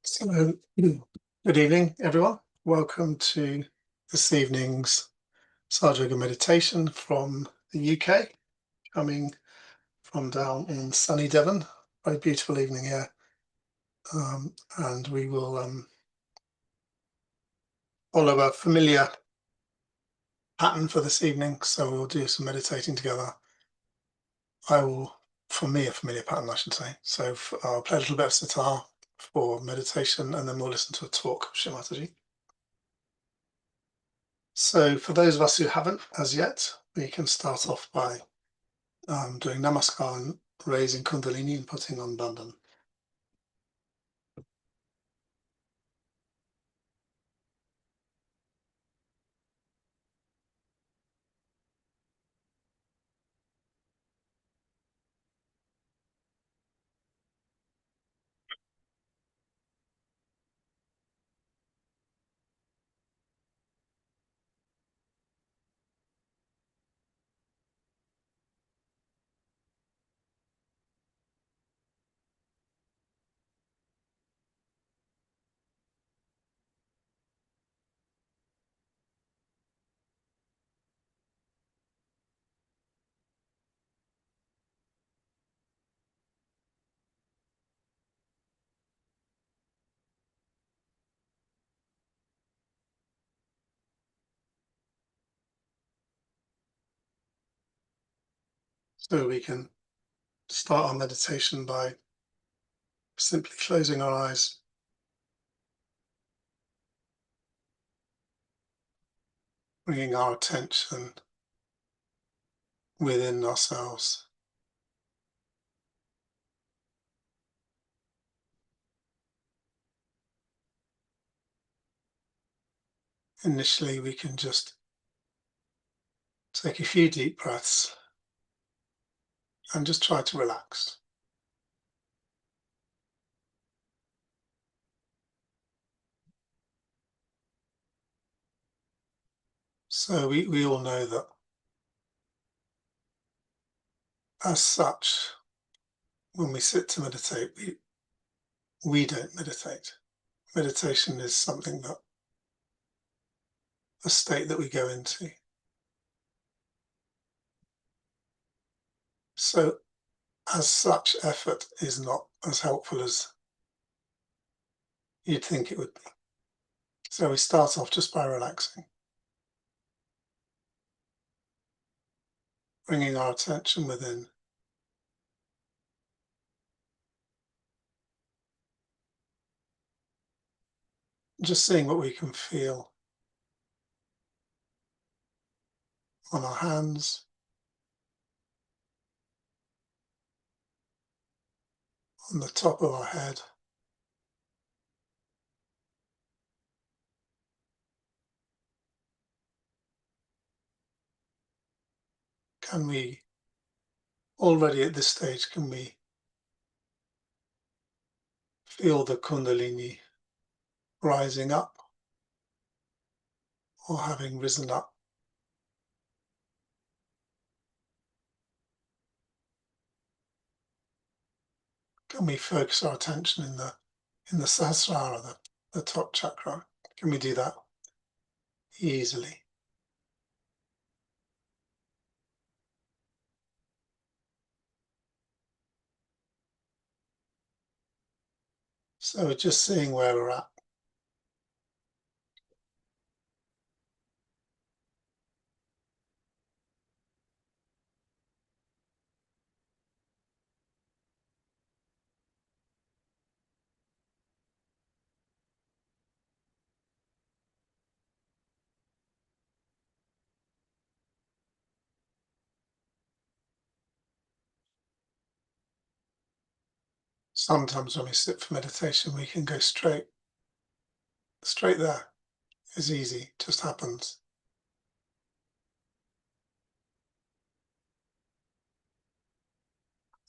So, good evening, everyone. Welcome to this evening's SYUK meditation from the UK, coming from down in sunny Devon. Very beautiful evening here. And we will follow a familiar pattern for this evening. So we'll do some meditating together. For me, a familiar pattern, I should say. So I'll play a little bit of sitar for meditation, and then we'll listen to a talk of Shimataji. So for those of us who haven't as yet, we can start off by doing namaskar and raising kundalini and putting on bandhan. So we can start our meditation by simply closing our eyes, bringing our attention within ourselves. Initially, we can just take a few deep breaths and just try to relax. So we all know that as such, when we sit to meditate, we don't meditate. Meditation is something that, a state that we go into. So as such, effort is not as helpful as you'd think it would be. So we start off just by relaxing, bringing our attention within, just seeing what we can feel on our hands, on the top of our head, can we, already at this stage, can we feel the kundalini rising up or having risen up? Can we focus our attention in the Sahasrara, the top chakra? Can we do that easily? So we're just seeing where we're at. Sometimes when we sit for meditation, we can go straight there. It's easy, just happens.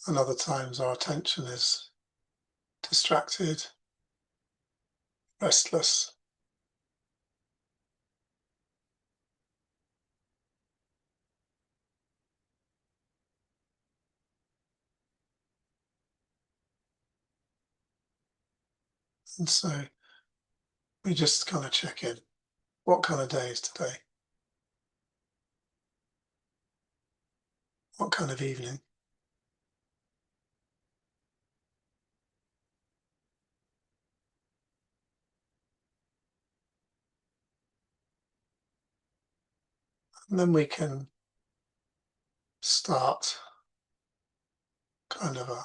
And other times our attention is distracted, restless. And so we just kind of check in. What kind of day is today? What kind of evening? And then we can start kind of a,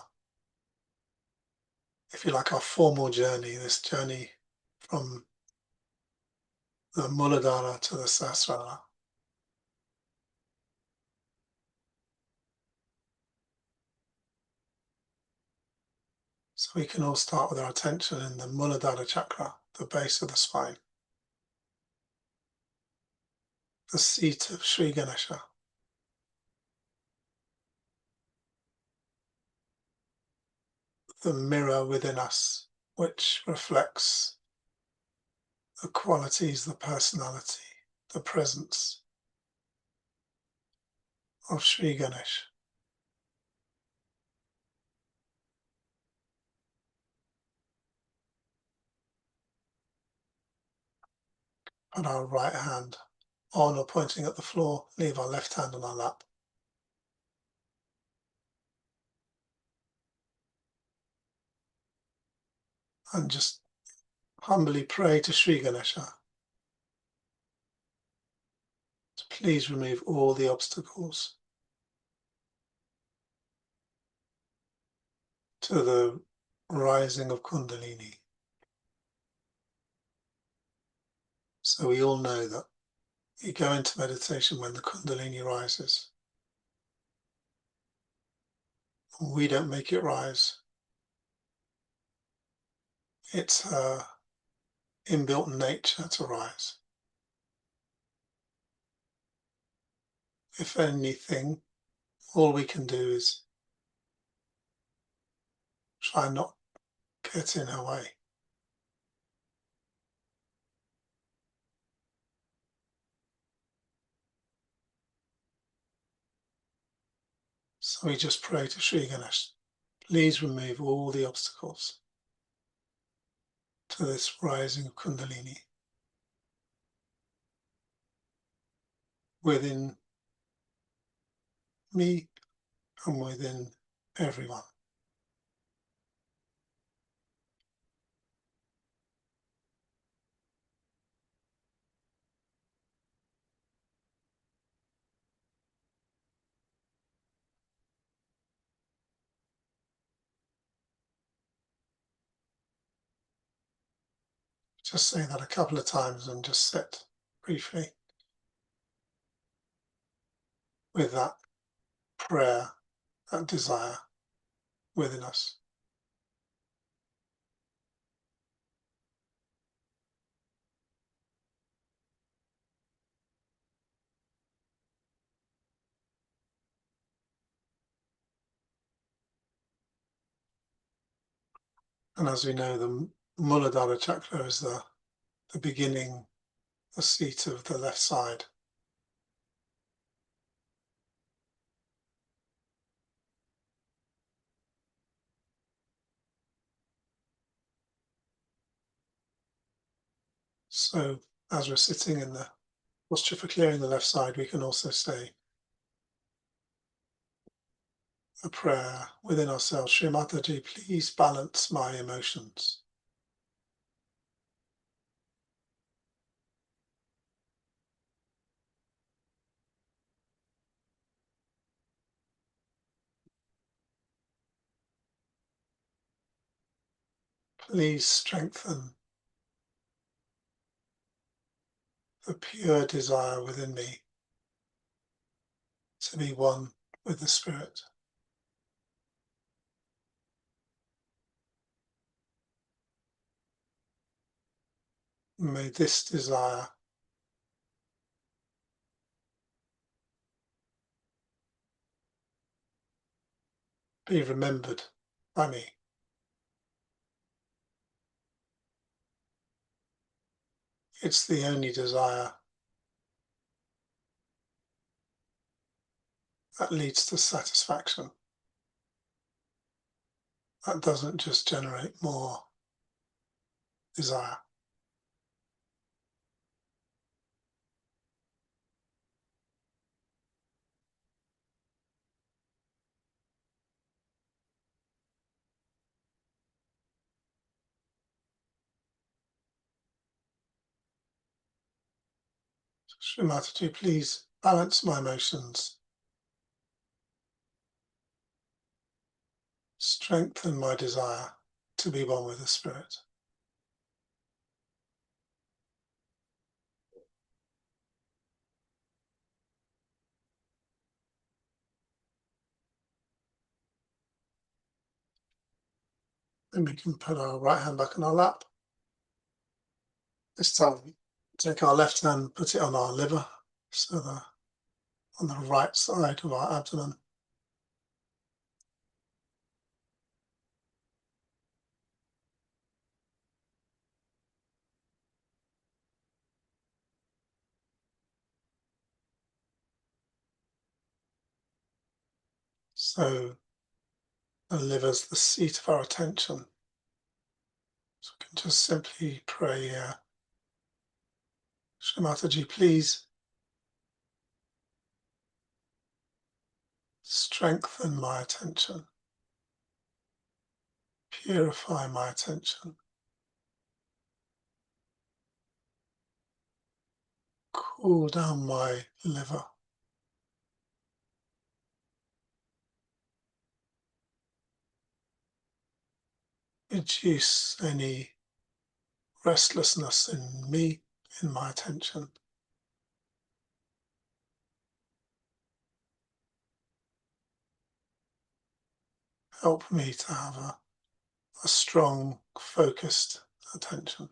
if you like, our formal journey, this journey from the Muladhara to the Sahasrara. So we can all start with our attention in the Muladhara chakra, the base of the spine, the seat of Sri Ganesha. The mirror within us, which reflects the qualities, the personality, the presence of Sri Ganesh. Put our right hand on or pointing at the floor, leave our left hand on our lap. And just humbly pray to Sri Ganesha to please remove all the obstacles to the rising of Kundalini. So we all know that you go into meditation when the Kundalini rises. We don't make it rise. It's her inbuilt nature to rise. If anything, all we can do is try not get in her way. So we just pray to Sri Ganesh, please remove all the obstacles to this rising of Kundalini within me and within everyone. Just say that a couple of times and just sit briefly with that prayer, that desire within us. And as we know, the Muladhara chakra is the beginning, the seat of the left side. So as we're sitting in the posture for clearing the left side, we can also say a prayer within ourselves. Shri Mataji, please balance my emotions. Please strengthen the pure desire within me to be one with the Spirit. May this desire be remembered by me. It's the only desire that leads to satisfaction. That doesn't just generate more desire. Shri Mataji, please balance my emotions, strengthen my desire to be one with the Spirit. Then we can put our right hand back on our lap. This time, take our left hand, put it on our liver, so on the right side of our abdomen. So the liver's the seat of our attention. So we can just simply pray, Shri Mataji, please strengthen my attention, purify my attention, cool down my liver, reduce any restlessness in me, in my attention. Help me to have a strong, focused attention.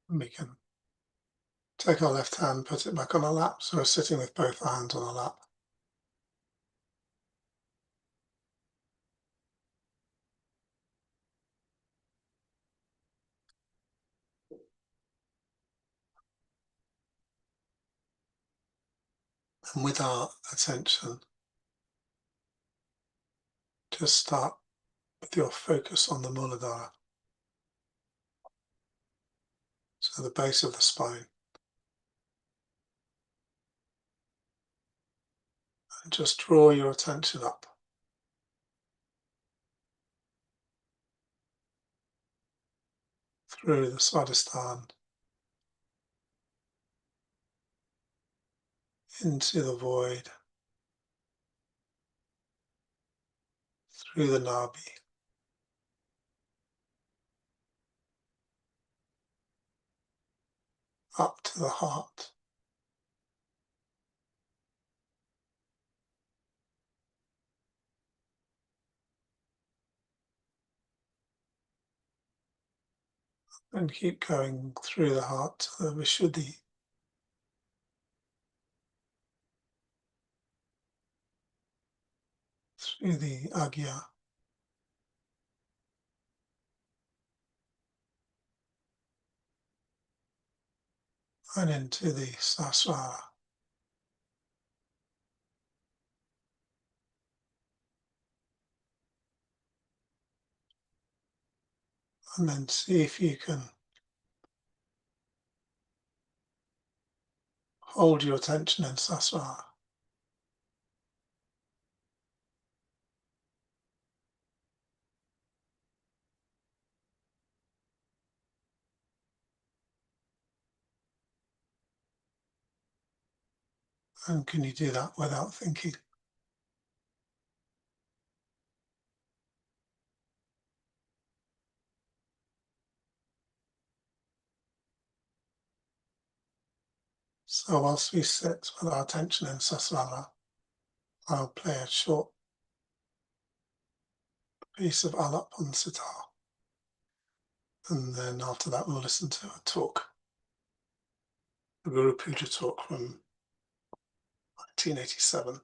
We can take our left hand, put it back on our lap, so we're sitting with both our hands on our lap. And with our attention, just start with your focus on the Muladhara, so the base of the spine. And just draw your attention up. Through the Swadhisthana, into the void, through the Nabi, up to the heart. And keep going through the heart to the Vishuddhi, through the Agya, and into the Sasrara. And then see if you can hold your attention in Sasrara. And can you do that without thinking? So whilst we sit with our attention in Sasrara, I'll play a short piece of Alap on sitar, and then after that we'll listen to a talk, a Guru Puja talk from 1987.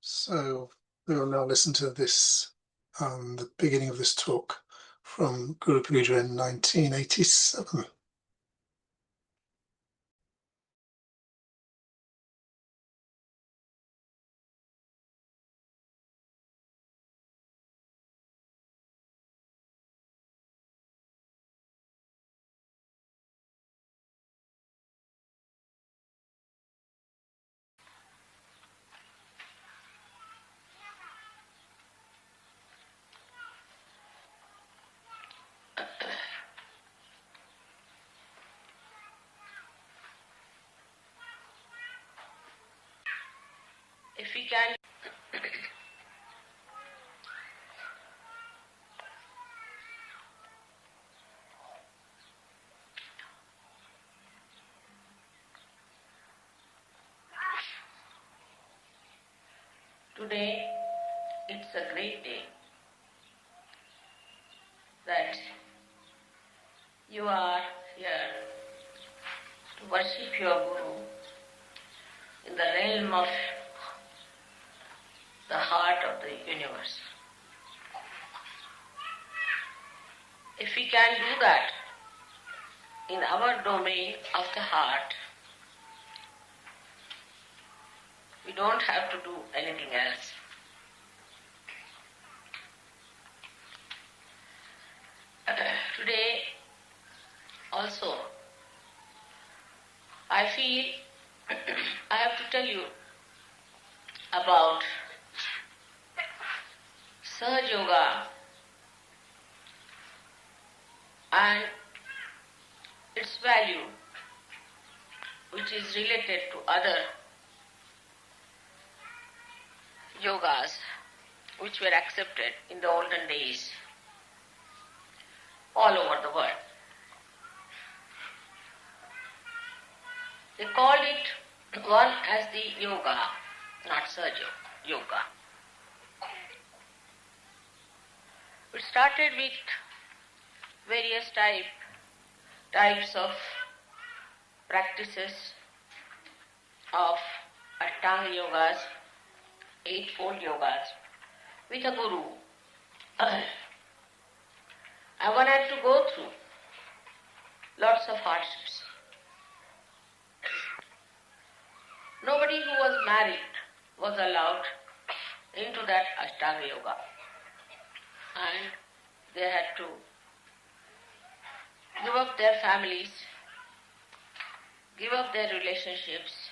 So we will now listen to this, the beginning of this talk from Guru Puja in 1987. If we can today, it's a great day that you are here to worship your Guru in the realm of the heart of the universe. If we can do that in our domain of the heart, we don't have to do anything else. Today also, I feel I have to tell you about Sahaja Yoga and its value, which is related to other yogas which were accepted in the olden days all over the world. They called it one as the yoga, not Sahaja Yoga. It started with various types of practices of Ashtanga yogas, eightfold yogas, with a guru. I wanted to go through lots of hardships. Nobody who was married was allowed into that Ashtanga yoga, and they had to give up their families, give up their relationships.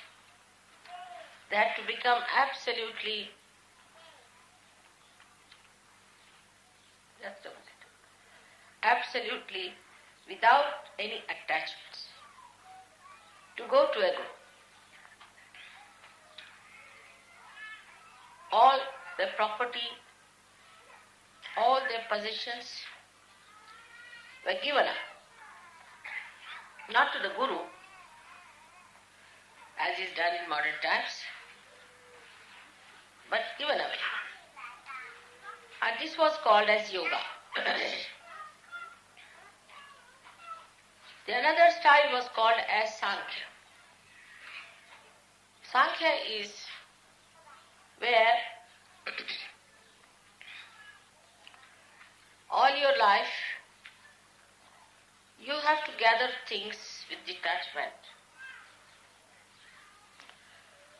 They had to become absolutely without any attachments, to go to a guru. All their property, all their possessions were given up, not to the guru, as is done in modern times, but given away. And this was called as yoga. The another style was called as Sankhya. Sankhya is where all your life you have to gather things with detachment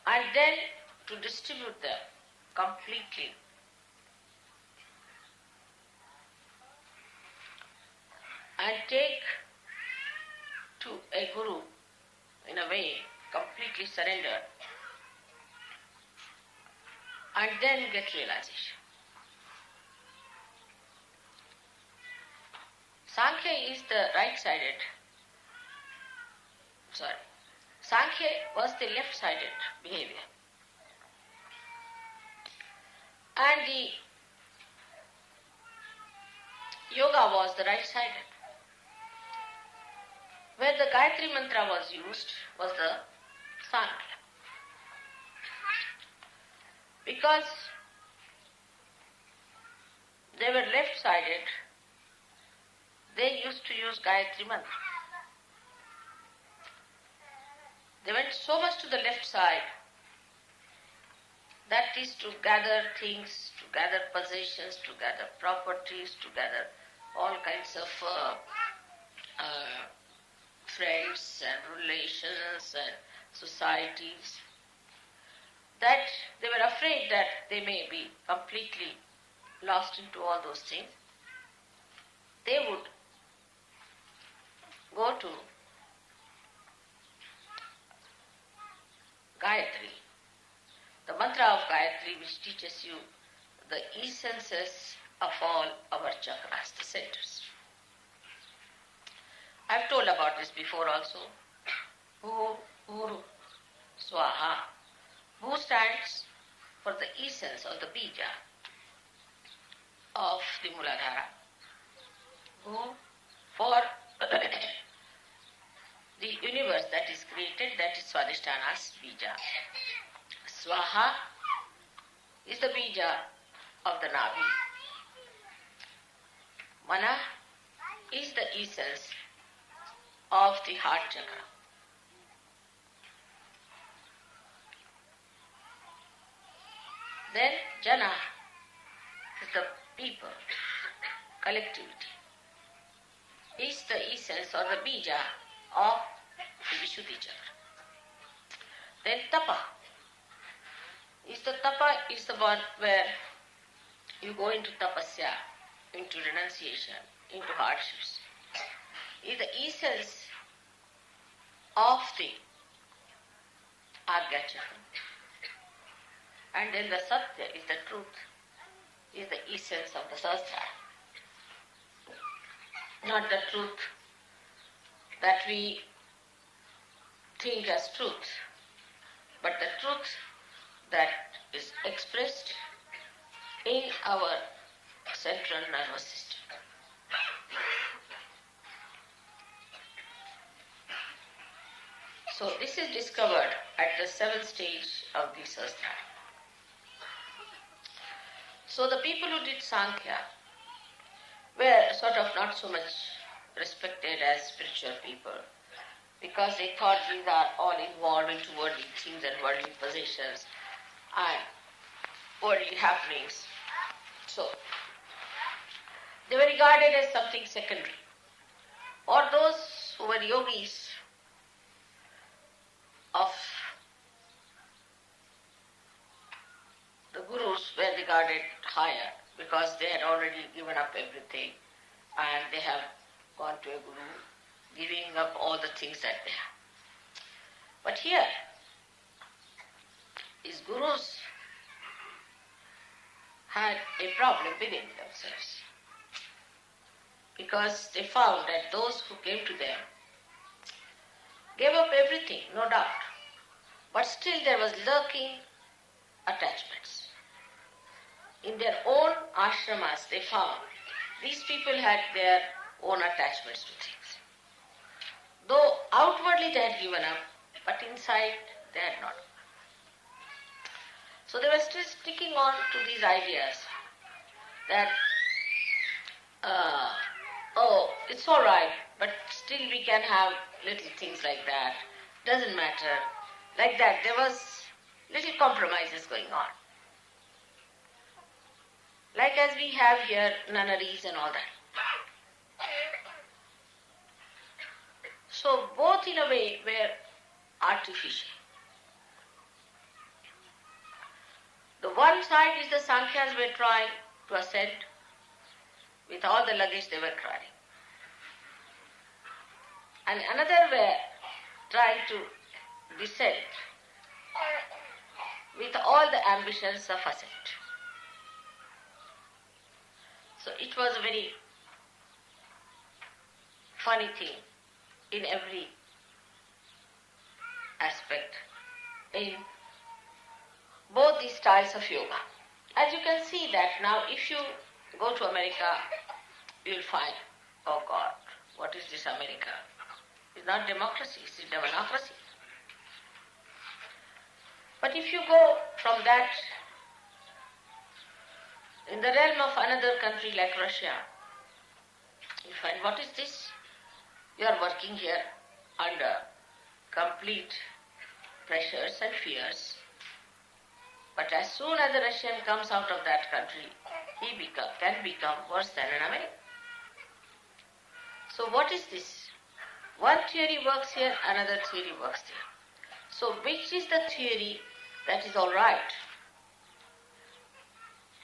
and then to distribute them completely. And take to a guru, in a way, completely surrendered, and then get realization. Sankhya is the right-sided, Sankhya was the left-sided behavior. And the yoga was the right-sided. Where the Gayatri mantra was used was the Sankhya. Because they were left-sided, they used to use Gayatri mantra. They went so much to the left side, that is to gather things, to gather possessions, to gather properties, to gather all kinds of friends and relations and societies, that they were afraid that they may be completely lost into all those things. They would go to Gayatri, the mantra of Gayatri, which teaches you the essences of all our chakras, the centers. I've told about this before also. Bhu, Uru, Swaha. Bhu stands for the essence of the bija of the Muladhara. Bhu for the universe that is created, that is Swadhisthana's bija. Swaha is the bija of the Navi. Mana is the essence of the heart chakra. Then Jana is the people, collectivity, is the essence or the bija of the Vishuddhi chakra. Then Tapa is the one where you go into tapasya, into renunciation, into hardships. Is the essence of the Agya chakra. And then the Satya is the truth, is the essence of the Sahasrara. Not the truth that we think as truth, but the truth that is expressed in our central nervous system. So this is discovered at the 7th stage of the Sahasrara. So the people who did Sankhya were sort of not so much respected as spiritual people, because they thought these are all involved into worldly things and worldly possessions and worldly happenings. So they were regarded as something secondary. Or those who were yogis of the gurus were regarded higher, because they had already given up everything and they have gone to a guru, giving up all the things that they have. But here, these gurus had a problem within themselves, because they found that those who came to them gave up everything, no doubt, but still there was lurking attachments. In their own ashramas, they found these people had their own attachments to things. Though outwardly they had given up, but inside they had not. So they were still sticking on to these ideas that, oh, it's all right, but still we can have little things like that. Doesn't matter. Like that, there was little compromises going on. Like as we have here nunneries and all that. So both in a way were artificial. The one side is the Sankhyas were trying to ascend with all the luggage they were carrying. And another were trying to descend with all the ambitions of ascent. So it was a very funny thing in every aspect in both these styles of yoga. As you can see that now if you go to America, you will find, oh God, what is this America? It's not democracy, it's democracy. But if you go from that in the realm of another country like Russia, you find, what is this? You are working here under complete pressures and fears. But as soon as the Russian comes out of that country, he can become worse than an American. So what is this? One theory works here, another theory works there. So which is the theory that is all right?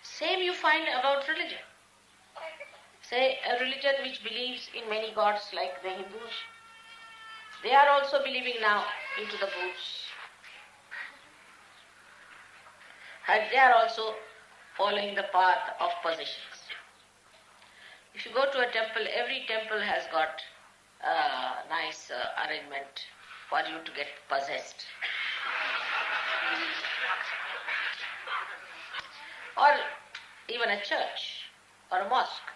Same you find about religion. Say a religion which believes in many gods like the Hindus, they are also believing now into the Buddhas. And they are also following the path of possessions. If you go to a temple, every temple has got a nice arrangement for you to get possessed. Or even a church or a mosque,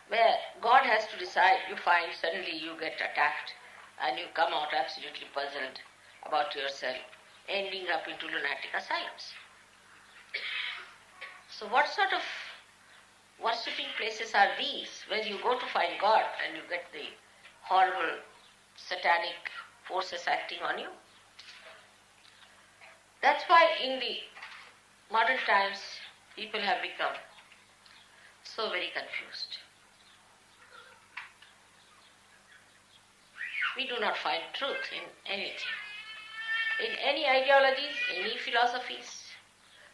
where God has to decide, you find suddenly you get attacked and you come out absolutely puzzled about yourself, ending up into lunatic asylums. So what sort of worshipping places are these where you go to find God and you get the horrible satanic forces acting on you? That's why in the modern times people have become so very confused. We do not find truth in anything. In any ideologies, any philosophies,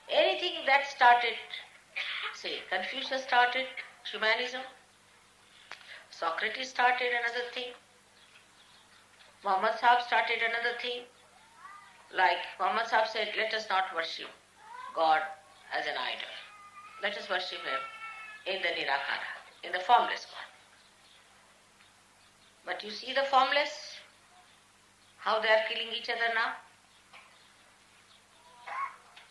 anything that started, say, Confucius started humanism, Socrates started another thing, Muhammad Sahib started another thing, like Muhammad Sahib said, let us not worship God as an idol. Let us worship Him in the Nirakara, in the formless God. But you see the formless, how they are killing each other now?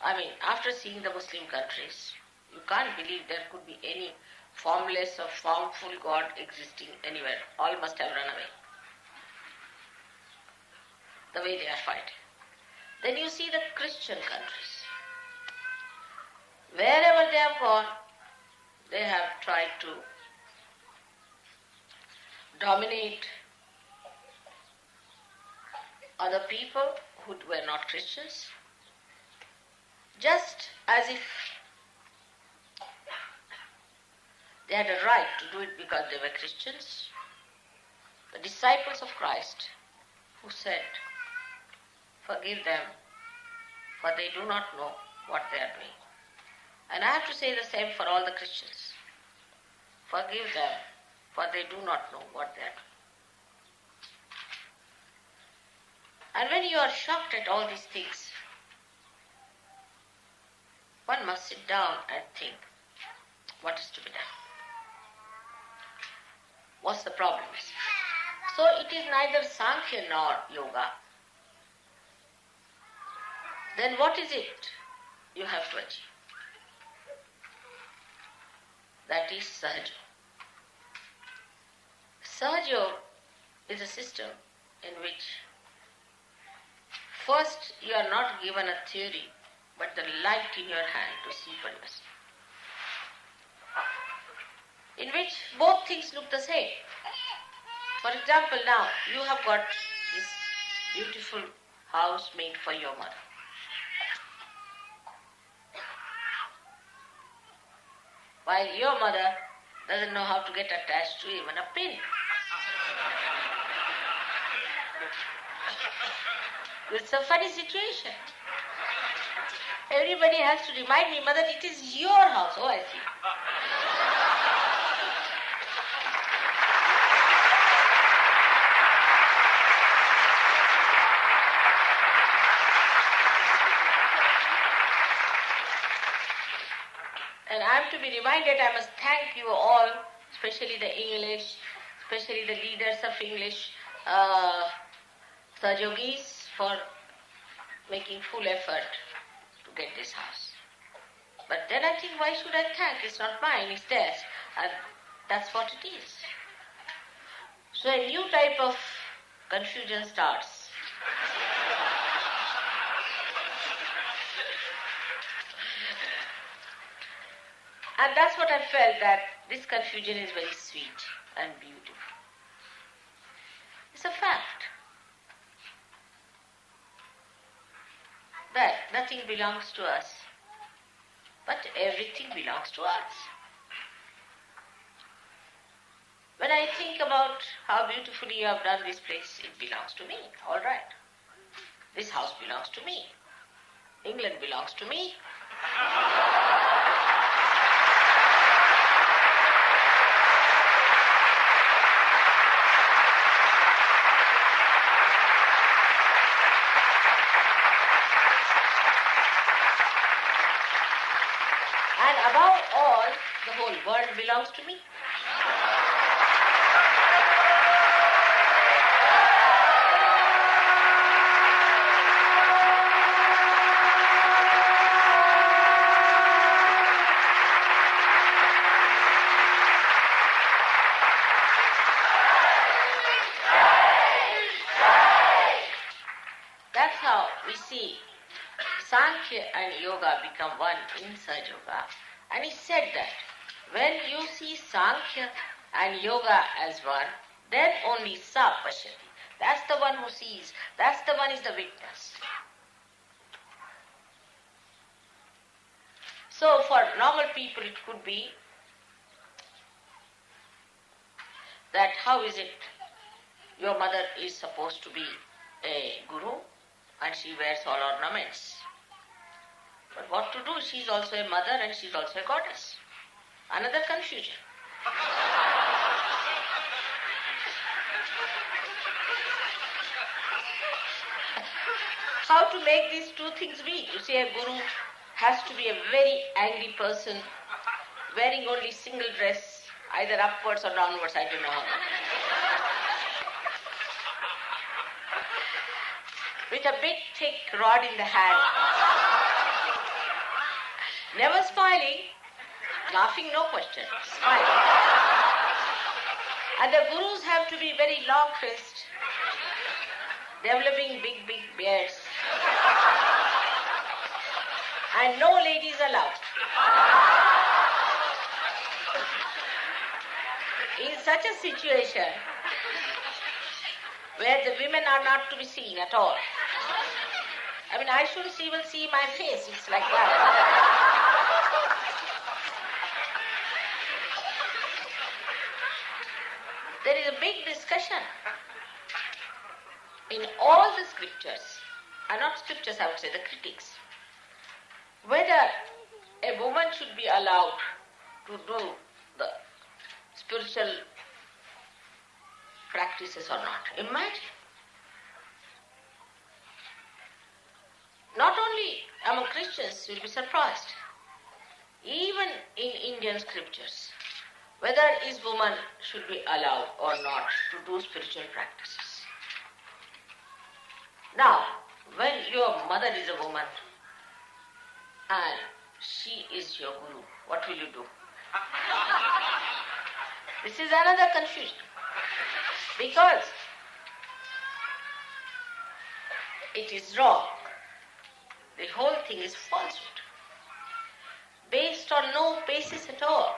I mean, after seeing the Muslim countries, you can't believe there could be any formless or formful God existing anywhere. All must have run away. The way they are fighting. Then you see the Christian countries. Wherever they have gone, they have tried to dominate other people who were not Christians, just as if they had a right to do it because they were Christians. The disciples of Christ who said, forgive them, for they do not know what they are doing. And I have to say the same for all the Christians. Forgive them, for they do not know what they are doing. And when you are shocked at all these things, one must sit down and think, what is to be done? What's the problem? So it is neither Sankhya nor Yoga. Then what is it you have to achieve? That is Sahaja. Sahaja is a system in which first you are not given a theory, but the light in your hand to see for yourself, in which both things look the same. For example, now you have got this beautiful house made for your mother. While your mother doesn't know how to get attached to even a pin. It's a funny situation. Everybody has to remind me, Mother, it is your house. Oh, I see. And I am to be reminded, I must thank you all, especially the English, especially the leaders of English, Sahjogis, for making full effort to get this house. But then I think, why should I thank? It's not mine, it's theirs. And that's what it is. So a new type of confusion starts. And that's what I felt, that this confusion is very sweet and beautiful. It's a fact that nothing belongs to us, but everything belongs to us. When I think about how beautifully you have done this place, it belongs to me, all right. This house belongs to me. England belongs to me. And above all, the whole world belongs to me. That's how we see Sankhya and Yoga become one in Sahaja Yoga. And he said that when you see Sankhya and Yoga as one, then only Sa Pashyati. That's the one who sees. That's the one is the witness. So for normal people it could be that how is it your mother is supposed to be a guru and she wears all ornaments. But what to do? She's also a mother and she's also a goddess. Another confusion. How to make these two things be? You see, a guru has to be a very angry person, wearing only single dress, either upwards or downwards, I don't know how. With a big thick rod in the hand. Never smiling, laughing no question, smiling. And the gurus have to be very long-faced, developing big beards. And no ladies allowed. In such a situation, where the women are not to be seen at all. I mean, I shouldn't even see my face, it's like that. There is a big discussion in all the scriptures, and not scriptures, I would say, the critics, whether a woman should be allowed to do the spiritual practices or not. Imagine. Not only among Christians, you'll be surprised. Even in Indian scriptures, whether is woman should be allowed or not to do spiritual practices. Now, when your mother is a woman and she is your guru, what will you do? This is another confusion. Because it is wrong. The whole thing is falsehood, based on no basis at all.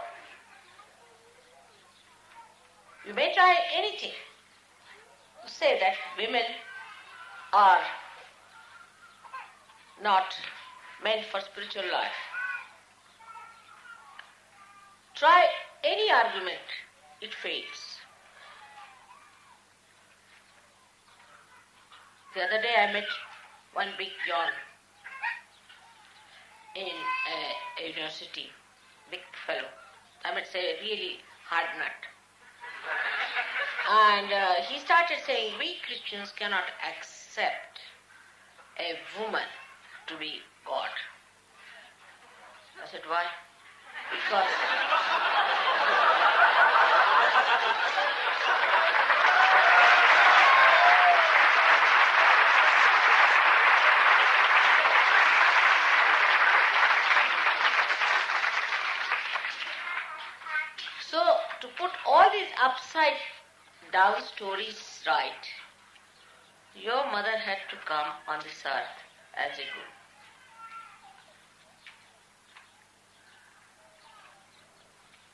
You may try anything to say that women are not meant for spiritual life. Try any argument, it fails. The other day I met one big John in a university, big fellow. I would say a really hard nut. And he started saying, we Christians cannot accept a woman to be God. I said, why? Because so to put all these upside down stories right, your mother had to come on this earth as a guru.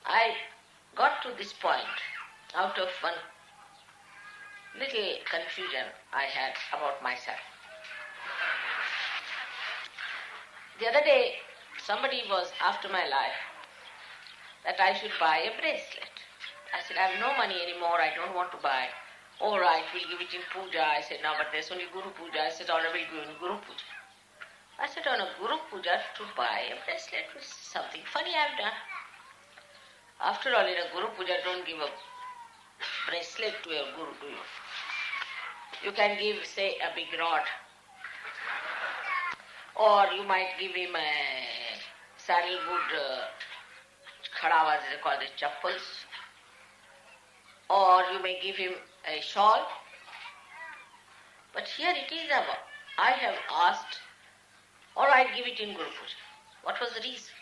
I got to this point out of one little confusion I had about myself. The other day, somebody was after my life that I should buy a bracelet. I said, I have no money anymore, I don't want to buy. All right, we'll give it in puja. I said, no, but there's only Guru Puja. I said, all right, we'll give it in Guru Puja. I said, on a Guru Puja to buy a bracelet was something funny I've done. After all, in a Guru Puja, don't give a bracelet to a Guru, do you? You can give, say, a big rod. Or you might give him a sandalwood khadawas, they call it chappals. Or you may give him a shawl. But here it is about, I have asked, all right, give it in Guru Puja. What was the reason?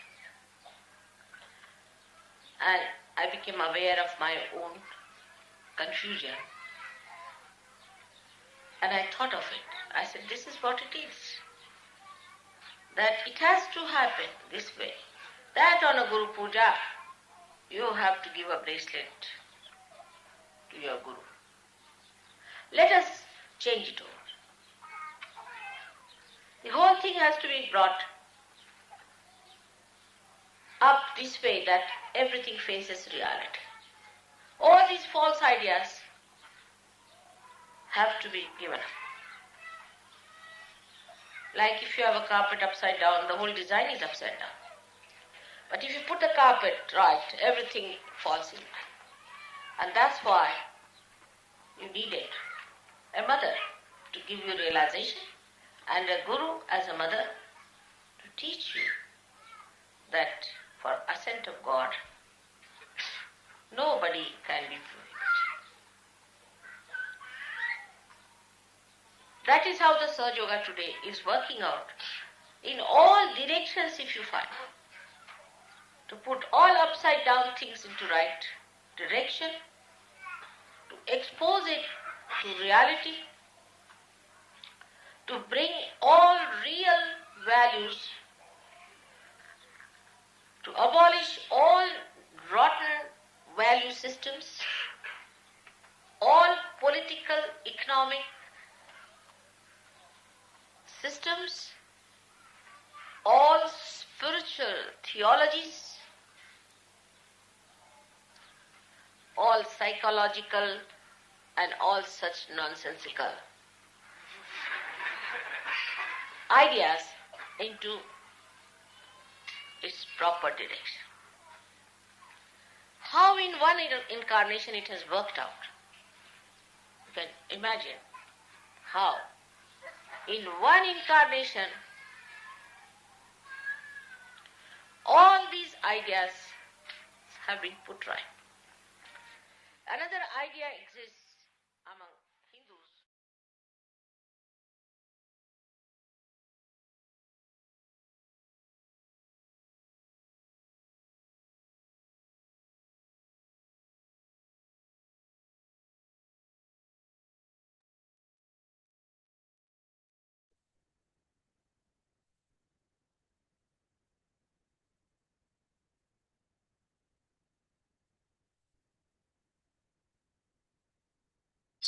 And I became aware of my own confusion. And I thought of it. I said, this is what it is. That it has to happen this way. That on a Guru Puja, you have to give a bracelet to your Guru. Let us change it over. The whole thing has to be brought up this way that everything faces reality. All these false ideas have to be given up. Like if you have a carpet upside down, the whole design is upside down. But if you put the carpet right, everything falls in line. And that's why you needed a mother to give you realization and a guru as a mother to teach you that for ascent of God, nobody can be prohibited. That is how the Sahaja Yoga today is working out in all directions, if you find. To put all upside down things into right direction, to expose it to reality, to bring all real values, to abolish all rotten value systems, all political, economic systems, all spiritual theologies, all psychological and all such nonsensical ideas into its proper direction. How in one incarnation it has worked out. You can imagine how in one incarnation all these ideas have been put right. Another idea exists among Hindus.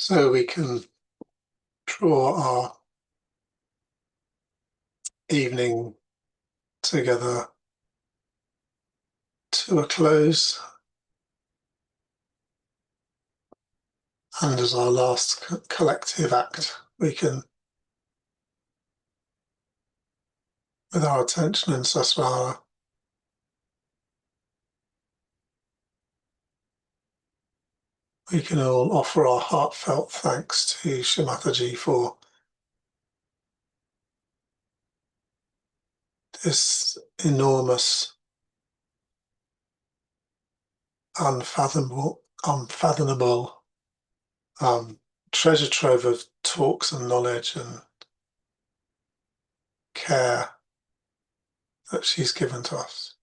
So we can draw our evening together to a close. And as our last collective act, we can, with our attention in Sasvara, we can all offer our heartfelt thanks to Shrimataji for this enormous, unfathomable treasure trove of talks and knowledge and care that she's given to us.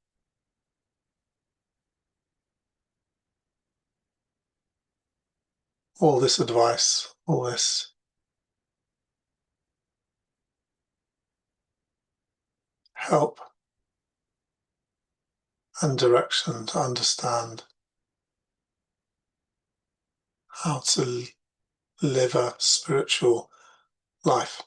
All this advice, all this help and direction to understand how to live a spiritual life.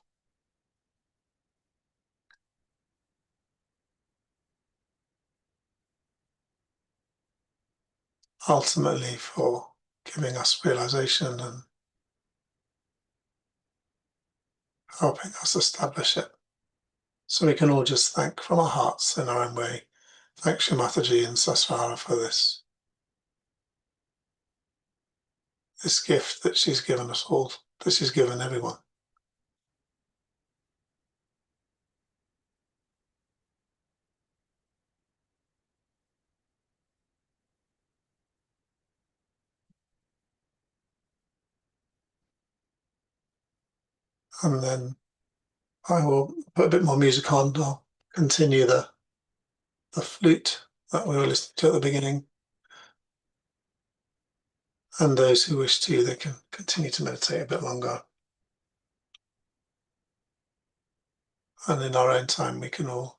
Ultimately, for giving us realization and helping us establish it. So we can all just thank from our hearts in our own way. Thank Shrimataji and Sasvara for this gift that she's given us all, that she's given everyone. And then I will put a bit more music on. I'll continue the flute that we were listening to at the beginning. And those who wish to, they can continue to meditate a bit longer. And in our own time, we can all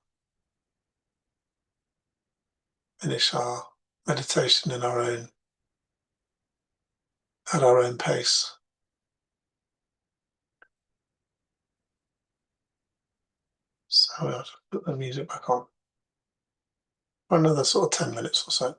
finish our meditation at our own pace. So I'll put the music back on for another sort of 10 minutes or so.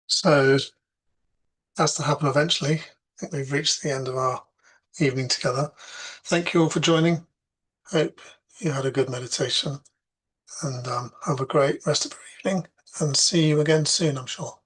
So that's to happen eventually. I think we've reached the end of our evening together. Thank you all for joining. Hope you had a good meditation, and have a great rest of your evening, and see you again soon, I'm sure.